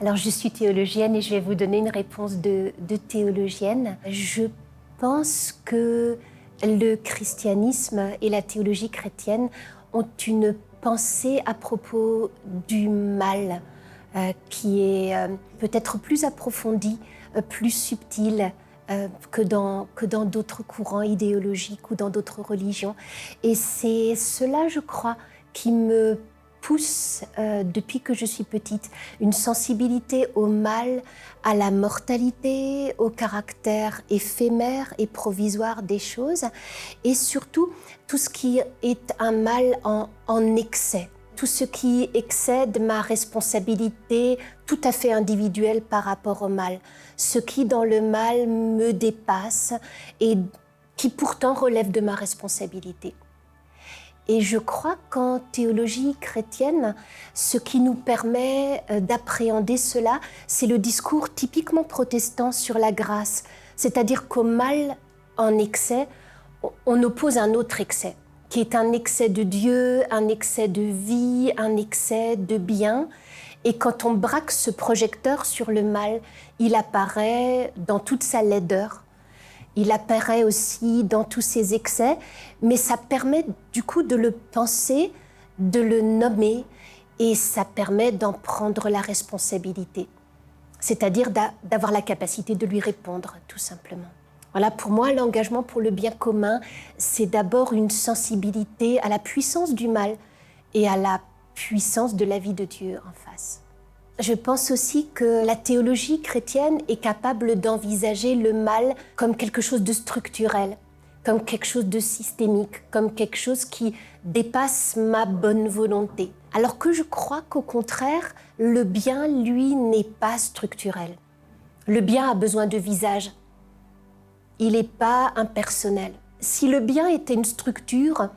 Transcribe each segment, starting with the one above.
Alors, je suis théologienne et je vais vous donner une réponse de théologienne. Je pense que le christianisme et la théologie chrétienne ont une pensée à propos du mal qui est peut-être plus approfondie, plus subtile que dans d'autres courants idéologiques ou dans d'autres religions. Et c'est cela, je crois, qui me pousse, depuis que je suis petite, une sensibilité au mal, à la mortalité, au caractère éphémère et provisoire des choses, et surtout tout ce qui est un mal en excès, tout ce qui excède ma responsabilité tout à fait individuelle par rapport au mal, ce qui dans le mal me dépasse et qui pourtant relève de ma responsabilité. Et je crois qu'en théologie chrétienne, ce qui nous permet d'appréhender cela, c'est le discours typiquement protestant sur la grâce. C'est-à-dire qu'au mal en excès, on oppose un autre excès, qui est un excès de Dieu, un excès de vie, un excès de bien. Et quand on braque ce projecteur sur le mal, il apparaît dans toute sa laideur. Il apparaît aussi dans tous ses excès, mais ça permet du coup de le penser, de le nommer, et ça permet d'en prendre la responsabilité. C'est-à-dire d'avoir la capacité de lui répondre, tout simplement. Voilà, pour moi, l'engagement pour le bien commun, c'est d'abord une sensibilité à la puissance du mal et à la puissance de la vie de Dieu en face. Je pense aussi que la théologie chrétienne est capable d'envisager le mal comme quelque chose de structurel, comme quelque chose de systémique, comme quelque chose qui dépasse ma bonne volonté. Alors que je crois qu'au contraire, le bien, lui, n'est pas structurel. Le bien a besoin de visage. Il n'est pas impersonnel. Si le bien était une structure,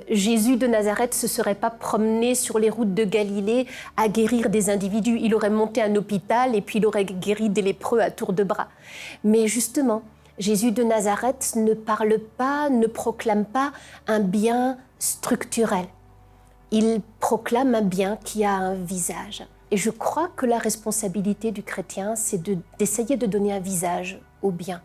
Jésus de Nazareth ne se serait pas promené sur les routes de Galilée à guérir des individus. Il aurait monté un hôpital et puis il aurait guéri des lépreux à tour de bras. Mais justement, Jésus de Nazareth ne parle pas, ne proclame pas un bien structurel. Il proclame un bien qui a un visage. Et je crois que la responsabilité du chrétien, c'est d'essayer de donner un visage au bien.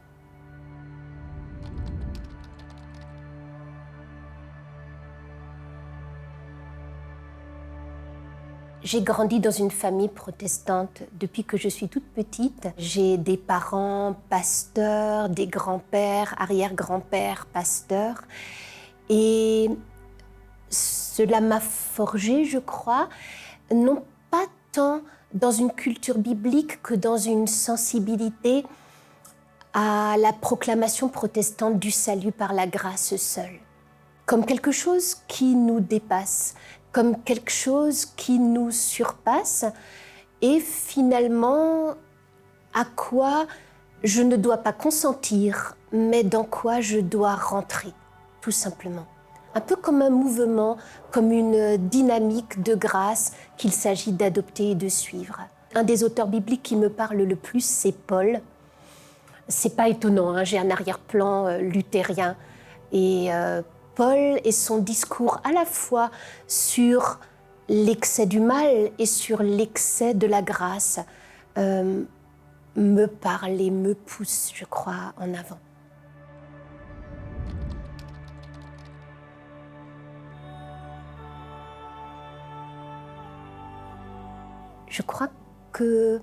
J'ai grandi dans une famille protestante depuis que je suis toute petite. J'ai des parents pasteurs, des grands-pères, arrière-grands-pères pasteurs. Et cela m'a forgée, je crois, non pas tant dans une culture biblique que dans une sensibilité à la proclamation protestante du salut par la grâce seule. Comme quelque chose qui nous dépasse, comme quelque chose qui nous surpasse et finalement à quoi je ne dois pas consentir, mais dans quoi je dois rentrer, tout simplement. Un peu comme un mouvement, comme une dynamique de grâce qu'il s'agit d'adopter et de suivre. Un des auteurs bibliques qui me parle le plus, c'est Paul. C'est pas étonnant, hein, j'ai un arrière-plan luthérien et Paul et son discours à la fois sur l'excès du mal et sur l'excès de la grâce me parle et me pousse, je crois, en avant. Je crois que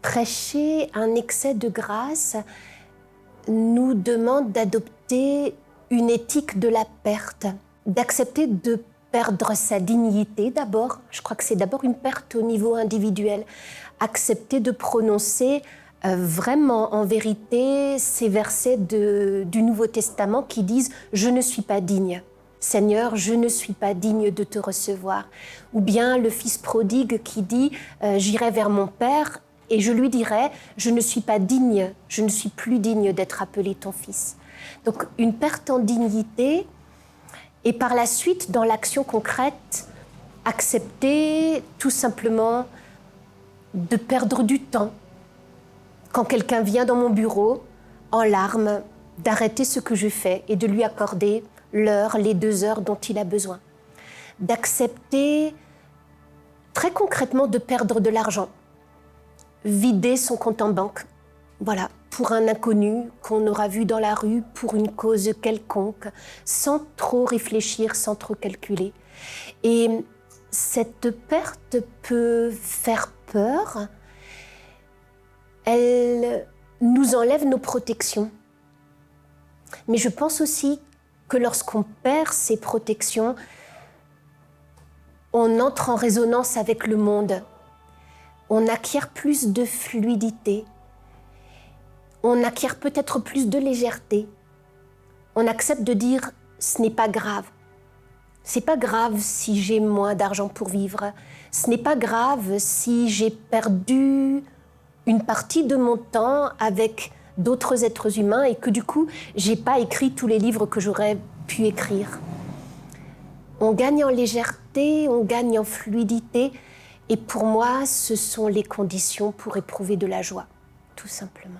prêcher un excès de grâce nous demande d'adopter une éthique de la perte, d'accepter de perdre sa dignité d'abord. Je crois que c'est d'abord une perte au niveau individuel. Accepter de prononcer vraiment en vérité ces versets du Nouveau Testament qui disent « Je ne suis pas digne ». Seigneur, je ne suis pas digne de te recevoir. Ou bien le fils prodigue qui dit « J'irai vers mon père et je lui dirai « Je ne suis pas digne, je ne suis plus digne d'être appelé ton fils ». Donc une perte en dignité et par la suite, dans l'action concrète, accepter tout simplement de perdre du temps. Quand quelqu'un vient dans mon bureau, en larmes, d'arrêter ce que je fais et de lui accorder l'heure, les 2 heures dont il a besoin. D'accepter très concrètement de perdre de l'argent, vider son compte en banque, voilà, pour un inconnu qu'on aura vu dans la rue pour une cause quelconque, sans trop réfléchir, sans trop calculer. Et cette perte peut faire peur, elle nous enlève nos protections. Mais je pense aussi que lorsqu'on perd ses protections, on entre en résonance avec le monde. On acquiert plus de fluidité. On acquiert peut-être plus de légèreté. On accepte de dire « ce n'est pas grave ». C'est pas grave si j'ai moins d'argent pour vivre. Ce n'est pas grave si j'ai perdu une partie de mon temps avec d'autres êtres humains et que du coup, j'ai pas écrit tous les livres que j'aurais pu écrire. On gagne en légèreté, on gagne en fluidité et pour moi, ce sont les conditions pour éprouver de la joie, tout simplement.